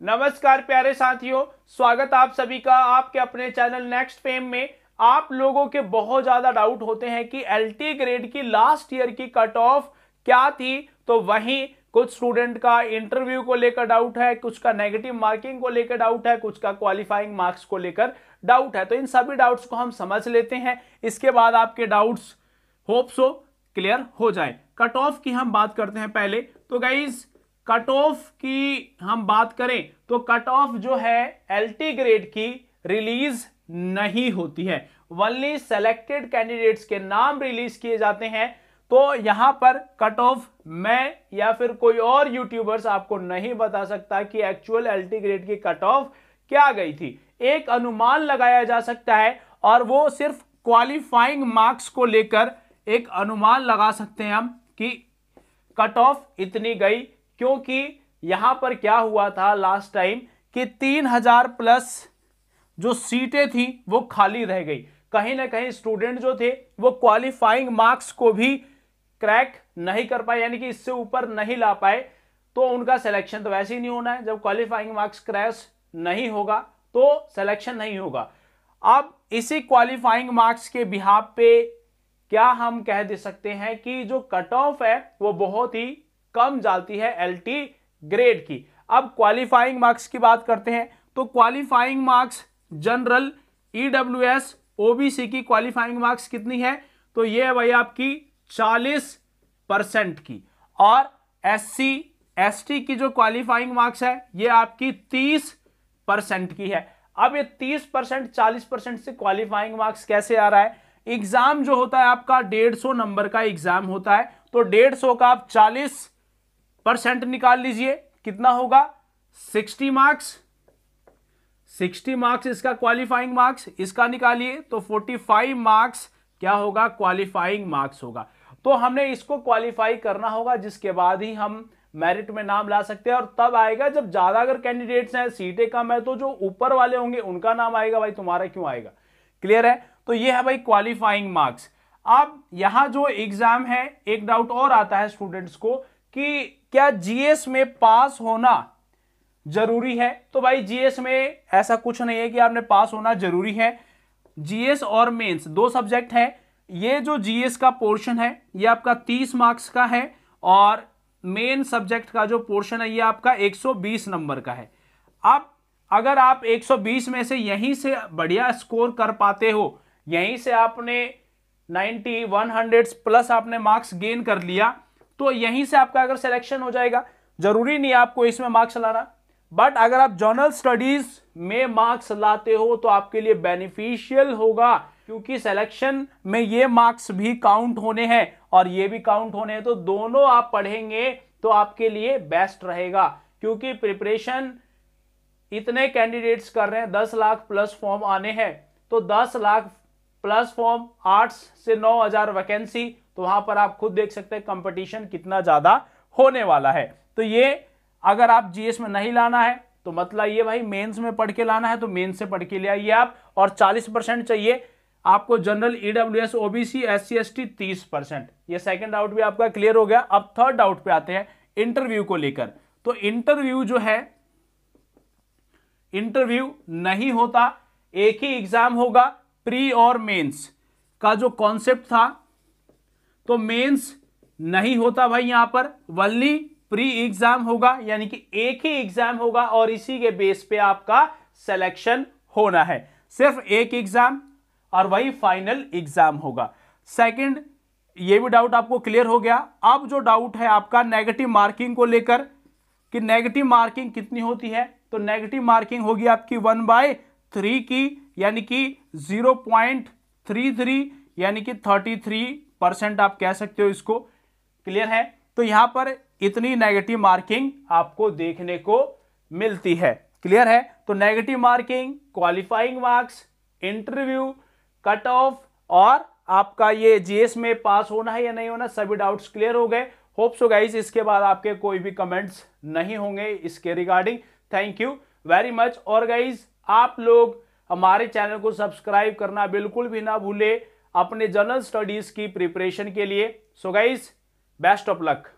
नमस्कार प्यारे साथियों, स्वागत आप सभी का आपके अपने चैनल नेक्स्ट फेम में। आप लोगों के बहुत ज्यादा डाउट होते हैं कि एलटी ग्रेड की लास्ट ईयर की कट ऑफ क्या थी, तो वहीं कुछ स्टूडेंट का इंटरव्यू को लेकर डाउट है, कुछ का नेगेटिव मार्किंग को लेकर डाउट है, कुछ का क्वालिफाइंग मार्क्स को लेकर डाउट है। तो इन सभी डाउट्स को हम समझ लेते हैं, इसके बाद आपके डाउट्स होप सो क्लियर हो जाए। कट ऑफ की हम बात करते हैं पहले। तो गाइज कट ऑफ की हम बात करें तो कट ऑफ जो है एलटी ग्रेड की रिलीज नहीं होती है, ओनली सेलेक्टेड कैंडिडेट्स के नाम रिलीज किए जाते हैं। तो यहां पर कट ऑफ मैं या फिर कोई और यूट्यूबर्स आपको नहीं बता सकता कि एक्चुअल एलटी ग्रेड की कट ऑफ क्या गई थी। एक अनुमान लगाया जा सकता है और वो सिर्फ क्वालिफाइंग मार्क्स को लेकर एक अनुमान लगा सकते हैं हम कि कट ऑफ इतनी गई, क्योंकि यहां पर क्या हुआ था लास्ट टाइम कि 3000 प्लस जो सीटें थी वो खाली रह गई। कहीं ना कहीं स्टूडेंट जो थे वो क्वालिफाइंग मार्क्स को भी क्रैक नहीं कर पाए, यानी कि इससे ऊपर नहीं ला पाए, तो उनका सिलेक्शन तो वैसे ही नहीं होना है। जब क्वालिफाइंग मार्क्स क्रैश नहीं होगा तो सिलेक्शन नहीं होगा। अब इसी क्वालिफाइंग मार्क्स के बिहाफ पे क्या हम कह दे सकते हैं कि जो कट ऑफ है वो बहुत ही कम जाती है एलटी ग्रेड की। अब क्वालिफाइंग मार्क्स की बात करते हैं तो qualifying marks general EWS OBC की क्वालिफाइंग मार्क्स कितनी है, तो ये है भाई आपकी 40% की, और एससी एसटी की जो क्वालिफाइंग मार्क्स है ये आपकी 30% की है। अब ये 30% 40% से क्वालिफाइंग मार्क्स कैसे आ रहा है? एग्जाम जो होता है आपका 150 नंबर का एग्जाम होता है, तो 150 का आप 40% निकाल लीजिए, कितना होगा 60 मार्क्स। 60 मार्क्स इसका क्वालिफाइंग मार्क्स, इसका निकालिए तो 45 मार्क्स क्या होगा, क्वालिफाइंग मार्क्स होगा। तो हमने इसको क्वालिफाई करना होगा, जिसके बाद ही हम मेरिट में नाम ला सकते हैं, और तब आएगा जब ज्यादा अगर कैंडिडेट्स हैं, सीटें कम है, तो जो ऊपर वाले होंगे उनका नाम आएगा, भाई तुम्हारा क्यों आएगा। क्लियर है? तो ये है भाई क्वालिफाइंग मार्क्स। अब यहां जो एग्जाम है, एक डाउट और आता है स्टूडेंट्स को कि क्या जीएस में पास होना जरूरी है? तो भाई जीएस में ऐसा कुछ नहीं है कि आपने पास होना जरूरी है। जीएस और मेंस दो सब्जेक्ट हैं। ये जो जीएस का पोर्शन है ये आपका 30 मार्क्स का है, और मेन सब्जेक्ट का जो पोर्शन है ये आपका 120 नंबर का है। अब अगर आप 120 में से यहीं से बढ़िया स्कोर कर पाते हो, यहीं से आपने 90 100 प्लस आपने मार्क्स गेन कर लिया, तो यहीं से आपका अगर सिलेक्शन हो जाएगा। जरूरी नहीं आपको इसमें मार्क्स लाना, बट अगर आप जनरल स्टडीज में मार्क्स लाते हो तो आपके लिए बेनिफिशियल होगा, क्योंकि सिलेक्शन में ये मार्क्स भी काउंट होने हैं और ये भी काउंट होने हैं। तो दोनों आप पढ़ेंगे तो आपके लिए बेस्ट रहेगा, क्योंकि प्रिपरेशन इतने कैंडिडेट्स कर रहे हैं, 10 लाख प्लस फॉर्म आने हैं, तो 10 लाख प्लस फॉर्म, 8 से 9,000 वैकेंसी, तो वहां पर आप खुद देख सकते हैं कंपटीशन कितना ज्यादा होने वाला है। तो ये अगर आप जीएस में नहीं लाना है तो मतलब ये भाई मेंस में पढ़ के लाना है, तो मेंस से पढ़ के ले आइए आप। और 40% चाहिए आपको general EWS OBC SC ST 30%। ये सेकंड डाउट भी आपका क्लियर हो गया। अब थर्ड डाउट पे आते हैं इंटरव्यू को लेकर। तो इंटरव्यू जो है, इंटरव्यू नहीं होता, एक ही एग्जाम होगा। प्री और मेंस का जो कॉन्सेप्ट था, तो मेंस नहीं होता भाई, यहां पर ओनली प्री एग्जाम होगा, यानी कि एक ही एग्जाम होगा और इसी के बेस पे आपका सिलेक्शन होना है। सिर्फ एक एग्जाम और वही फाइनल एग्जाम होगा। सेकंड, ये भी डाउट आपको क्लियर हो गया। अब जो डाउट है आपका नेगेटिव मार्किंग को लेकर कि नेगेटिव मार्किंग कितनी होती है, तो नेगेटिव मार्किंग होगी आपकी 1/3 की, यानी कि 0.33, यानी कि 33% आप कह सकते हो इसको। क्लियर है? तो यहां पर इतनी नेगेटिव मार्किंग आपको देखने को मिलती है। क्लियर है? तो negative marking, qualifying marks, interview, cut off और आपका ये जीएस में पास होना है या नहीं होना, सभी डाउट्स क्लियर हो गए। होप सो गाइस इसके बाद आपके कोई भी कमेंट्स नहीं होंगे इसके regarding. Thank you very much. और गाइस आप लोग हमारे चैनल को सब्सक्राइब करना बिल्कुल भी ना भूले अपने जनरल स्टडीज की प्रिपरेशन के लिए। So guys best of luck.